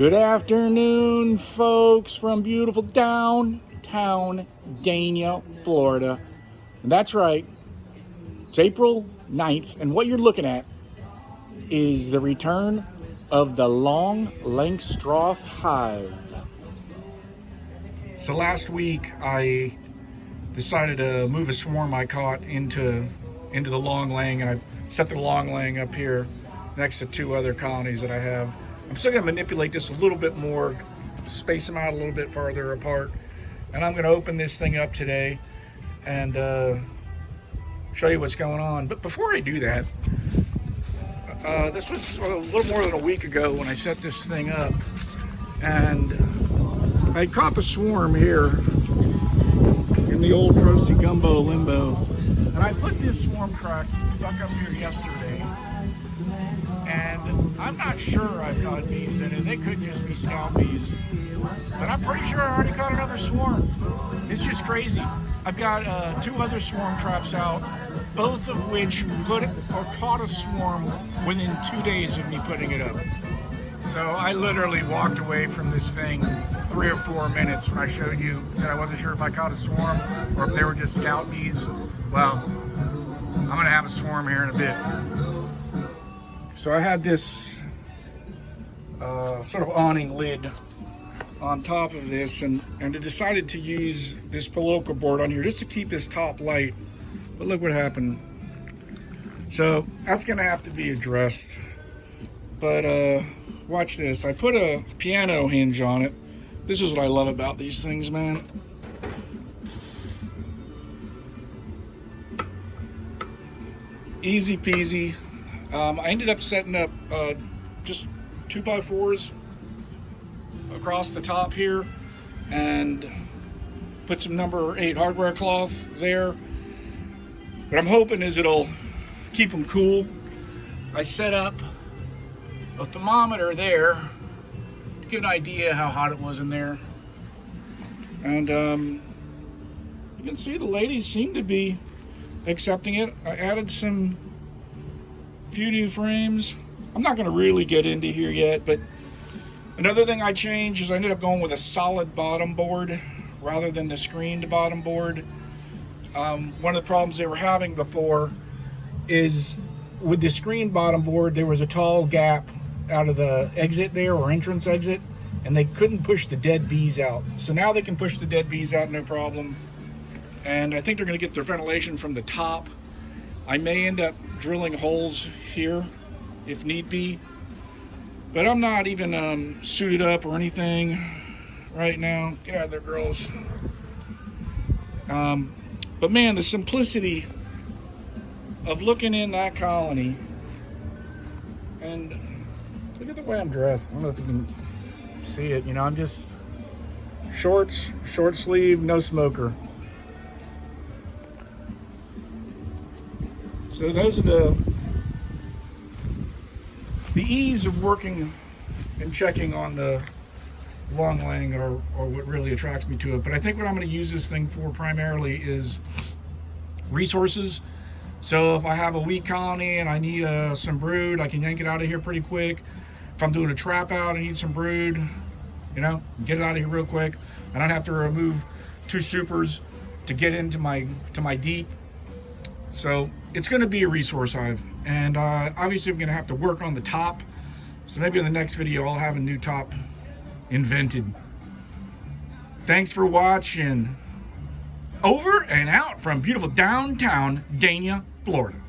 Good afternoon, folks, from beautiful downtown Dania, Florida. And that's right, it's April 9th, and what you're looking at is the return of the long Langstroth hive. So last week, I decided to move a swarm I caught into the long laying, and I set the long laying up here next to two other colonies that I have. I'm still going to manipulate this a little bit more, space them out a little bit farther apart, and I'm going to open this thing up today and show you what's going on. But before I do that, this was a little more than a week ago when I set this thing up, and I caught the swarm here in the old Roasty Gumbo limbo, and I put this swarm track stuck up here yesterday. And I'm not sure I've caught bees in it. They could just be scout bees. But I'm pretty sure I already caught another swarm. It's just crazy. I've got two other swarm traps out, both of which caught a swarm within 2 days of me putting it up. So I literally walked away from this thing 3 or 4 minutes when I showed you. Said I wasn't sure if I caught a swarm or if they were just scout bees. Well, I'm going to have a swarm here in a bit. So I had this sort of awning lid on top of this, and I decided to use this Poloka board on here just to keep this top light. But look what happened. So that's gonna have to be addressed. But watch this. I put a piano hinge on it. This is what I love about these things, man. Easy peasy. I ended up setting up just 2x4s across the top here and put some number 8 hardware cloth there. What I'm hoping is it'll keep them cool. I set up a thermometer there to get an idea how hot it was in there. And you can see the ladies seem to be accepting it. I added some few new frames. I'm not going to really get into here yet, but another thing I changed is I ended up going with a solid bottom board rather than the screened bottom board. One of the problems they were having before is with the screened bottom board, there was a tall gap out of the exit there, or entrance exit, and they couldn't push the dead bees out. So now they can push the dead bees out no problem. And I think they're going to get their ventilation from the top. I may end up drilling holes here if need be, but I'm not even suited up or anything right now. Get out of there, girls. But man, the simplicity of looking in that colony, and look at the way I'm dressed. I don't know if you can see it. You know, I'm just shorts, short sleeve, no smoker. So those are the ease of working and checking on the long laying or what really attracts me to it. But I think what I'm going to use this thing for primarily is resources. So if I have a weak colony and I need some brood, I can yank it out of here pretty quick. If I'm doing a trap out, I need some brood, you know, get it out of here real quick. I don't have to remove 2 supers to get into my deep. So it's going to be a resource hive, and obviously I'm going to have to work on the top. So maybe in the next video I'll have a new top invented. Thanks for watching. Over and out from beautiful downtown Dania, Florida.